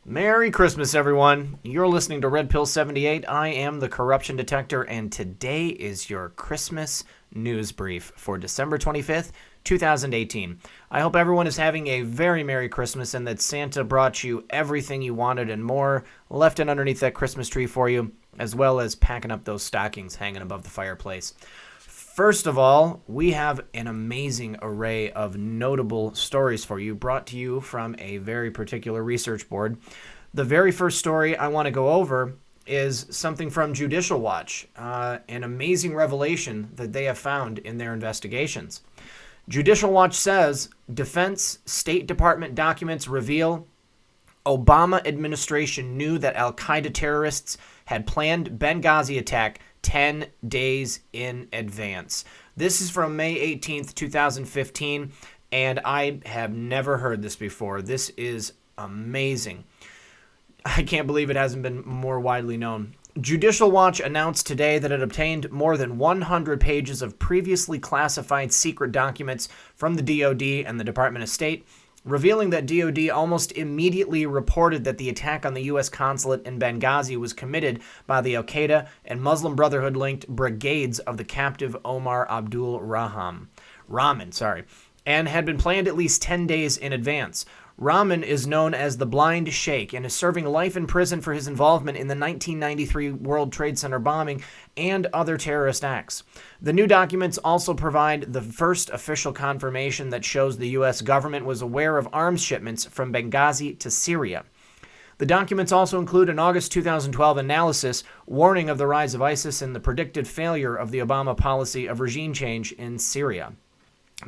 Merry Christmas, everyone. You're listening to Red Pill 78. I am the corruption detector, and today is your Christmas news brief for December 25th, 2018. I hope everyone is having a very Merry Christmas and that Santa brought you everything you wanted and more, left it underneath that Christmas tree for you, as well as packing up those stockings hanging above the fireplace. First of all, we have an amazing array of notable stories for you, brought to you from a very particular research board. The very first story I want to go over is something from JudicialWatch, an amazing revelation that they have found in their investigations. JudicialWatch says, Defense State Department documents reveal Obama administration knew that al-Qaeda terrorists had planned Benghazi attack 10 days in advance. This is from May 18th, 2015, and I have never heard this before. This is amazing. I can't believe it hasn't been more widely known. JudicialWatch announced today that it obtained more than 100 pages of previously classified secret documents from the DoD and the Department of State, revealing that DoD almost immediately reported that the attack on the U.S. consulate in Benghazi was committed by the al-Qaeda and Muslim Brotherhood-linked brigades of the captive Omar Abdul Rahman, and had been planned at least 10 days in advance. Rahman is known as the Blind Sheikh and is serving life in prison for his involvement in the 1993 World Trade Center bombing and other terrorist acts. The new documents also provide the first official confirmation that shows the U.S. government was aware of arms shipments from Benghazi to Syria. The documents also include an August 2012 analysis warning of the rise of ISIS and the predicted failure of the Obama policy of regime change in Syria.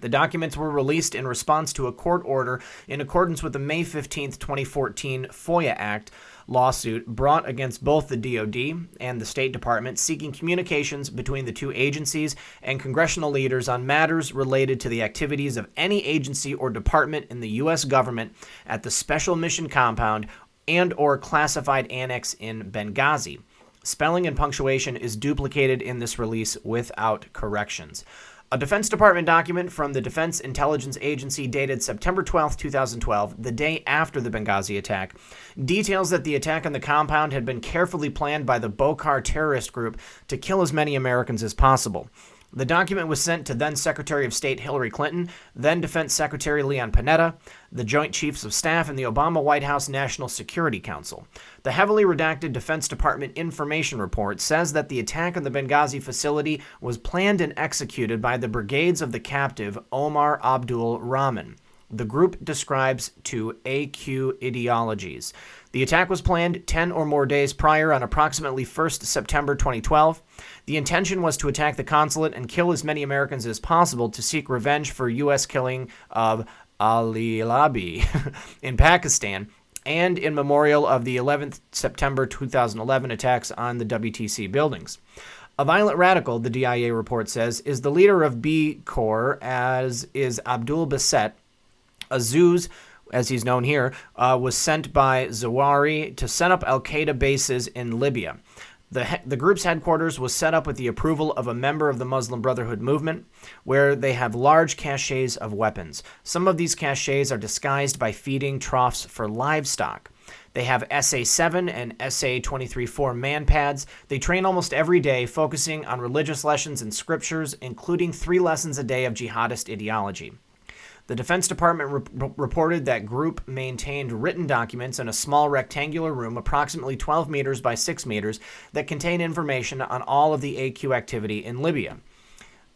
The documents were released in response to a court order in accordance with the May 15, 2014 FOIA Act lawsuit brought against both the DoD and the State Department, seeking communications between the two agencies and congressional leaders on matters related to the activities of any agency or department in the U.S. government at the Special Mission Compound and or classified annex in Benghazi. Spelling and punctuation is duplicated in this release without corrections. A Defense Department document from the Defense Intelligence Agency dated September 12, 2012, the day after the Benghazi attack, details that the attack on the compound had been carefully planned by the Bokhar terrorist group to kill as many Americans as possible. The document was sent to then Secretary of State Hillary Clinton, then Defense Secretary Leon Panetta, the Joint Chiefs of Staff, and the Obama White House National Security Council. The heavily redacted Defense Department information report says that the attack on the Benghazi facility was planned and executed by the brigades of the captive Omar Abdul Rahman. The group describes two AQ ideologies. The attack was planned 10 or more days prior on approximately 1st September 2012. The intention was to attack the consulate and kill as many Americans as possible to seek revenge for U.S. killing of Ali Labi in Pakistan and in memorial of the 11th September 2011 attacks on the WTC buildings. A violent radical, the DIA report says, is the leader of B Corps, as is Abdul Baset. Azuz, as he's known here, was sent by Zawahiri to set up al-Qaeda bases in Libya. The group's headquarters was set up with the approval of a member of the Muslim Brotherhood movement, where they have large caches of weapons. Some of these caches are disguised by feeding troughs for livestock. They have SA-7 and SA-23-4 man pads. They train almost every day, focusing on religious lessons and scriptures, including 3 lessons a day of jihadist ideology. The Defense Department reported that group maintained written documents in a small rectangular room approximately 12 meters by 6 meters that contain information on all of the AQ activity in Libya.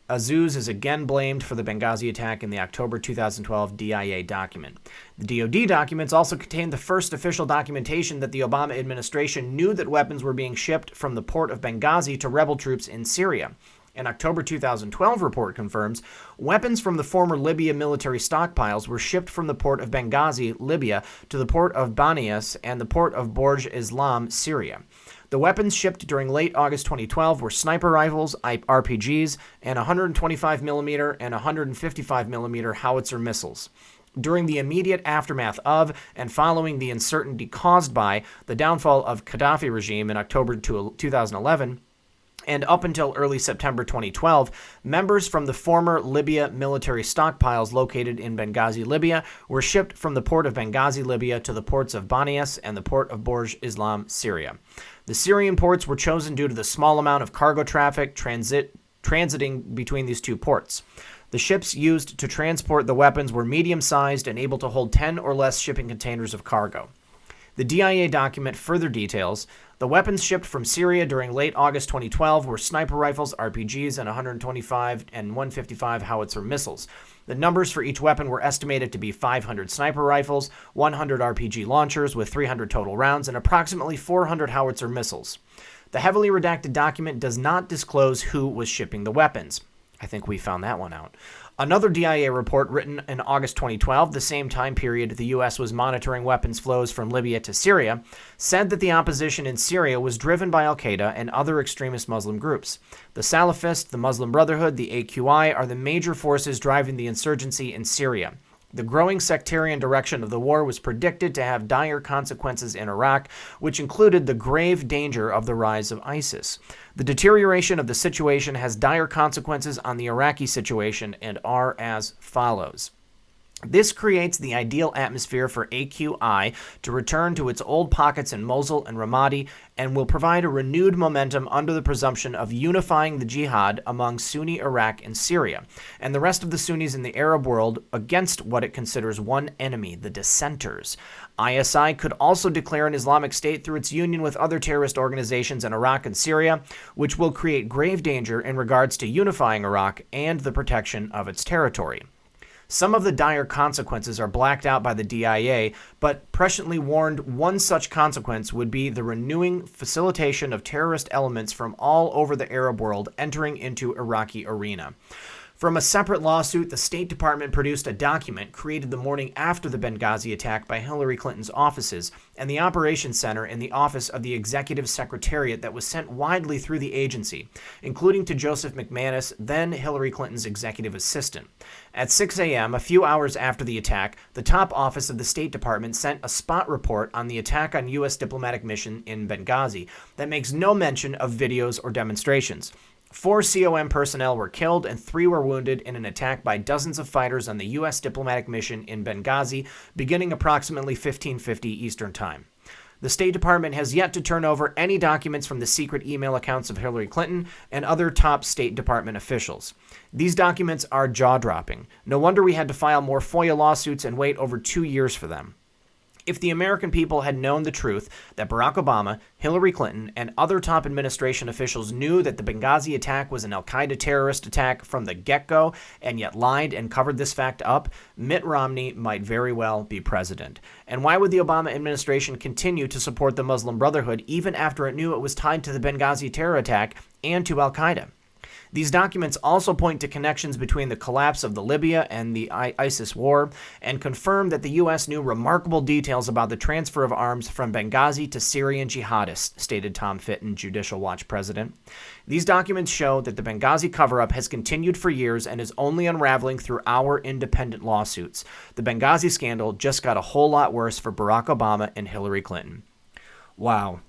Azuz is again blamed for the Benghazi attack in the October 2012 DIA document. The DoD documents also contain the first official documentation that the Obama administration knew that weapons were being shipped from the port of Benghazi to rebel troops in Syria. An October 2012 report confirms weapons from the former Libya military stockpiles were shipped from the port of Benghazi, Libya, to the port of Banias and the port of Borj Islam, Syria. The weapons shipped during late August 2012 were sniper rifles, RPGs, and 125mm and 155mm howitzer missiles. During the immediate aftermath of and following the uncertainty caused by the downfall of Gaddafi regime in October 2011, And up until early September 2012, members from the former Libya military stockpiles located in Benghazi, Libya, were shipped from the port of Benghazi, Libya, to the ports of Banias and the port of Borj Islam, Syria. The Syrian ports were chosen due to the small amount of cargo traffic transiting between these two ports. The ships used to transport the weapons were medium-sized and able to hold 10 or less shipping containers of cargo. The DIA document further details the weapons shipped from Syria during late August 2012 were sniper rifles, RPGs, and 125 and 155 howitzer missiles. The numbers for each weapon were estimated to be 500 sniper rifles, 100 RPG launchers with 300 total rounds, and approximately 400 howitzer missiles. The heavily redacted document does not disclose who was shipping the weapons. I think we found that one out. Another DIA report written in August 2012, the same time period the U.S. was monitoring weapons flows from Libya to Syria, said that the opposition in Syria was driven by al-Qaeda and other extremist Muslim groups. The Salafist, the Muslim Brotherhood, the Pkwy are the major forces driving the insurgency in Syria. The growing sectarian direction of the war was predicted to have dire consequences in Iraq, which included the grave danger of the rise of ISIS. The deterioration of the situation has dire consequences on the Iraqi situation and are as follows. This creates the ideal atmosphere for AQI to return to its old pockets in Mosul and Ramadi and will provide a renewed momentum under the presumption of unifying the jihad among Sunni Iraq and Syria, and the rest of the Sunnis in the Arab world against what it considers one enemy, the dissenters. ISI could also declare an Islamic State through its union with other terrorist organizations in Iraq and Syria, which will create grave danger in regards to unifying Iraq and the protection of its territory. Some of the dire consequences are blacked out by the DIA, but presciently warned one such consequence would be the renewing facilitation of terrorist elements from all over the Arab world entering into Iraqi arena. From a separate lawsuit, the State Department produced a document created the morning after the Benghazi attack by Hillary Clinton's offices and the Operations Center in the Office of the Executive Secretariat that was sent widely through the agency, including to Joseph McManus, then Hillary Clinton's executive assistant. At 6 a.m., a few hours after the attack, the top office of the State Department sent a spot report on the attack on U.S. diplomatic mission in Benghazi that makes no mention of videos or demonstrations. 4 COM personnel were killed and 3 were wounded in an attack by dozens of fighters on the U.S. diplomatic mission in Benghazi, beginning approximately 1550 Eastern Time. The State Department has yet to turn over any documents from the secret email accounts of Hillary Clinton and other top State Department officials. These documents are jaw-dropping. No wonder we had to file more FOIA lawsuits and wait over 2 years for them. If the American people had known the truth that Barack Obama, Hillary Clinton, and other top administration officials knew that the Benghazi attack was an al-Qaeda terrorist attack from the get-go and yet lied and covered this fact up, Mitt Romney might very well be president. And why would the Obama administration continue to support the Muslim Brotherhood even after it knew it was tied to the Benghazi terror attack and to al-Qaeda? These documents also point to connections between the collapse of the Libya and the ISIS war and confirm that the U.S. knew remarkable details about the transfer of arms from Benghazi to Syrian jihadists, stated Tom Fitton, JudicialWatch president. These documents show that the Benghazi cover-up has continued for years and is only unraveling through our independent lawsuits. The Benghazi scandal just got a whole lot worse for Barack Obama and Hillary Clinton. Wow.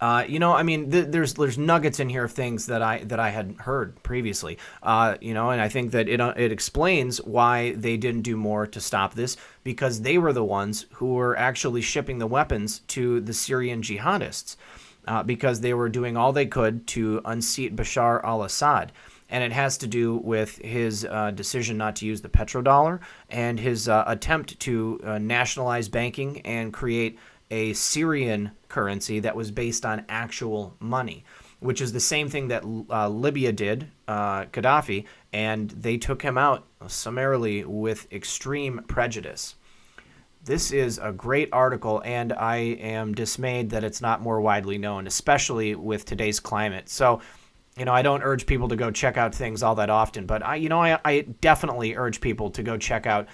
There's nuggets in here of things that I had heard previously, and I think that it explains why they didn't do more to stop this, because they were the ones who were actually shipping the weapons to the Syrian jihadists, because they were doing all they could to unseat Bashar al-Assad. And it has to do with his decision not to use the petrodollar and his attempt to nationalize banking and create a Syrian currency that was based on actual money, which is the same thing that Libya did, Gaddafi, and they took him out summarily with extreme prejudice. This is a great article, and I am dismayed that it's not more widely known, especially with today's climate. So, I don't urge people to go check out things all that often, but I definitely urge people to go check out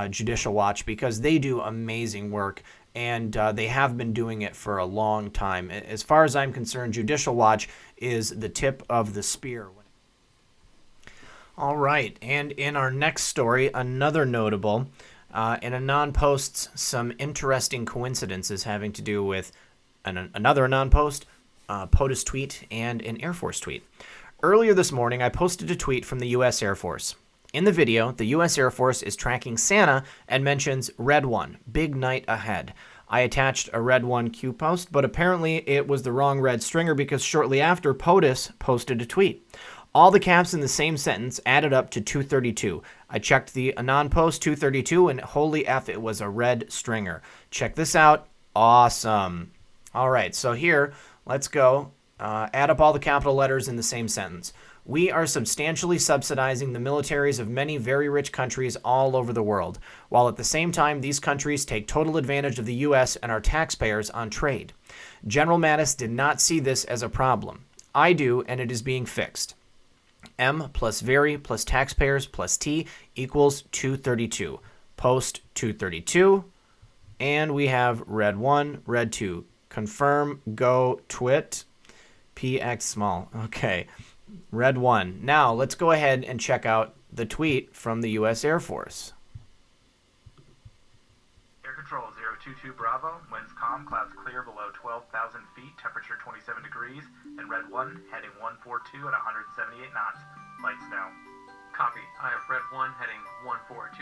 Judicial Watch, because they do amazing work. And they have been doing it for a long time. As far as I'm concerned, Judicial Watch is the tip of the spear. All right, and in our next story, another notable, and Anon posts some interesting coincidences having to do with another Anon post, POTUS tweet and an Air Force tweet. Earlier this morning, I posted a tweet from the U.S. Air Force. In the video, the U.S. Air Force is tracking Santa and mentions Red 1, big night ahead. I attached a Red 1 Q post, but apparently it was the wrong red stringer because shortly after, POTUS posted a tweet. All the caps in the same sentence added up to 232. I checked the Anon post 232, and holy F, it was a red stringer. Check this out. Awesome. All right, so here, let's go. Add up all the capital letters in the same sentence. We are substantially subsidizing the militaries of many very rich countries all over the world, while at the same time these countries take total advantage of the U.S. and our taxpayers on trade. General Mattis did not see this as a problem. I do, and it is being fixed. M plus very plus taxpayers plus T equals 232. Post 232. And we have red 1, red 2. Confirm, go, twit, PX small. Okay, red 1. Now, let's go ahead and check out the tweet from the U.S. Air Force. Air Control 022 Bravo, winds calm, clouds clear below 12,000 feet, temperature 27 degrees, and red 1, heading 142 at 178 knots. Lights now. Copy. I have red 1, heading 142,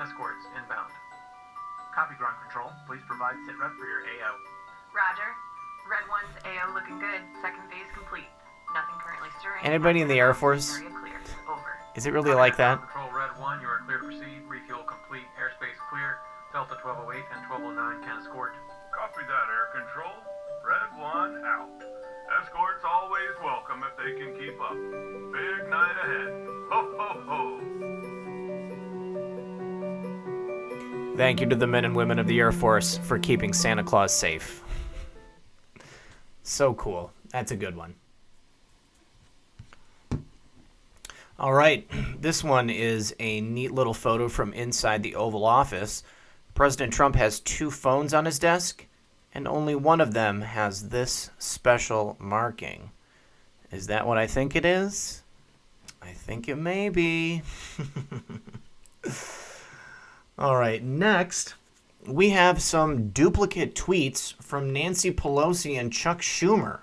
escorts inbound. Copy, ground control. Please provide sitrep for your AO. Roger. Red 1's AO looking good. Second phase complete. Nothing currently stirring. Anybody in the Air Force? Area clear. Over. Is it really like that? Control red 1, you are clear to proceed. Refuel complete. Airspace clear. Delta 1208 and 1209 can escort. Copy that, Air Control. Red 1 out. Escorts always welcome if they can keep up. Big night ahead. Ho, ho, ho. Thank you to the men and women of the Air Force for keeping Santa Claus safe. So cool. That's a good one. All right. This one is a neat little photo from inside the Oval Office. President Trump has 2 phones on his desk, and only one of them has this special marking. Is that what I think it is? I think it may be. All right, next, we have some duplicate tweets from Nancy Pelosi and Chuck Schumer.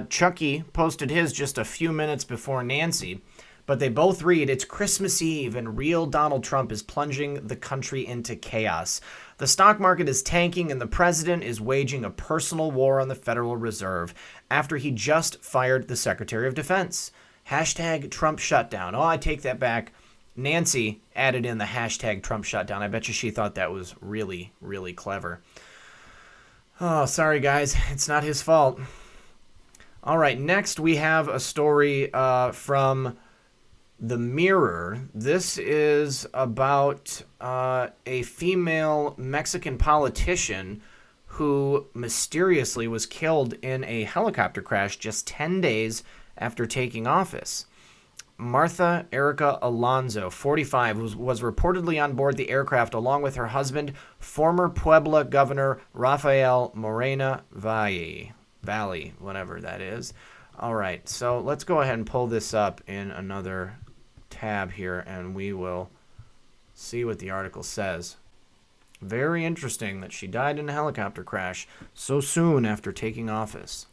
Chucky posted his just a few minutes before Nancy, but they both read, "It's Christmas Eve and real Donald Trump is plunging the country into chaos. The stock market is tanking and the president is waging a personal war on the Federal Reserve after he just fired the Secretary of Defense. Hashtag Trump shutdown." Oh, I take that back. Nancy added in the hashtag Trump shutdown. I bet you she thought that was really, really clever. Oh, sorry, guys. It's not his fault. All right, next we have a story from The Mirror. This is about a female Mexican politician who mysteriously was killed in a helicopter crash just 10 days after taking office. Martha Erica Alonso, 45, was reportedly on board the aircraft along with her husband, former Puebla Governor Rafael Moreno Valle, whatever that is. All right, so let's go ahead and pull this up in another tab here, and we will see what the article says. Very interesting that she died in a helicopter crash so soon after taking office.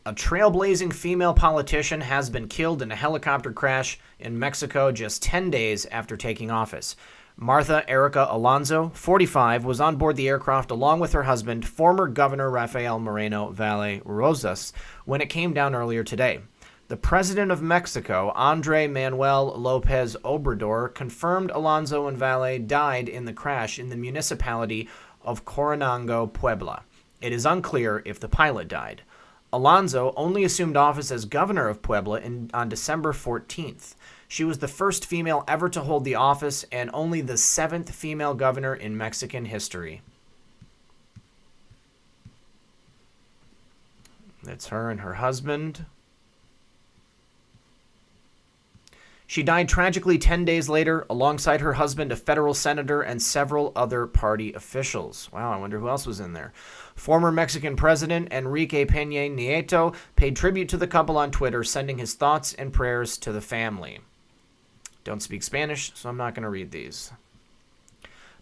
A trailblazing female politician has been killed in a helicopter crash in Mexico just 10 days after taking office. Martha Erica Alonso, 45, was on board the aircraft along with her husband, former Governor Rafael Moreno Valle Rosas, when it came down earlier today. The president of Mexico, Andre Manuel Lopez Obrador, confirmed Alonso and Valle died in the crash in the municipality of Coronango, Puebla. It is unclear if the pilot died. Alonso only assumed office as governor of Puebla on December 14th. She was the first female ever to hold the office and only the 7th female governor in Mexican history. That's her and her husband. She died tragically 10 days later alongside her husband, a federal senator, and several other party officials. Wow, I wonder who else was in there. Former Mexican President Enrique Peña Nieto paid tribute to the couple on Twitter, sending his thoughts and prayers to the family. Don't speak Spanish, so I'm not going to read these.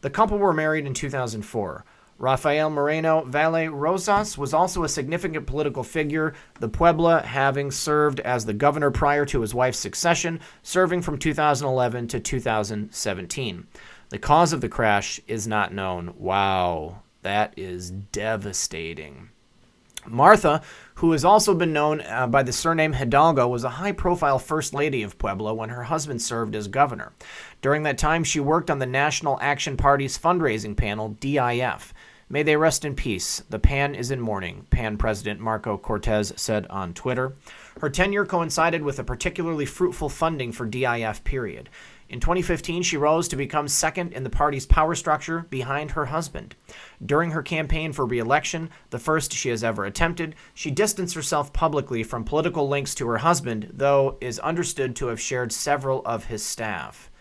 The couple were married in 2004. Rafael Moreno Valle Rosas was also a significant political figure, the Puebla having served as the governor prior to his wife's succession, serving from 2011 to 2017. The cause of the crash is not known. Wow, that is devastating. Martha, who has also been known by the surname Hidalgo, was a high-profile First Lady of Puebla when her husband served as governor. During that time, she worked on the National Action Party's fundraising panel, DIF. May they rest in peace. The PAN is in mourning, PAN President Marco Cortez said on Twitter. Her tenure coincided with a particularly fruitful funding for DIF period. In 2015, she rose to become second in the party's power structure behind her husband. During her campaign for re-election, the first she has ever attempted, she distanced herself publicly from political links to her husband, though is understood to have shared several of his staff.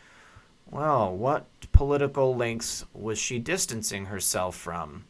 Well, what political links was she distancing herself from?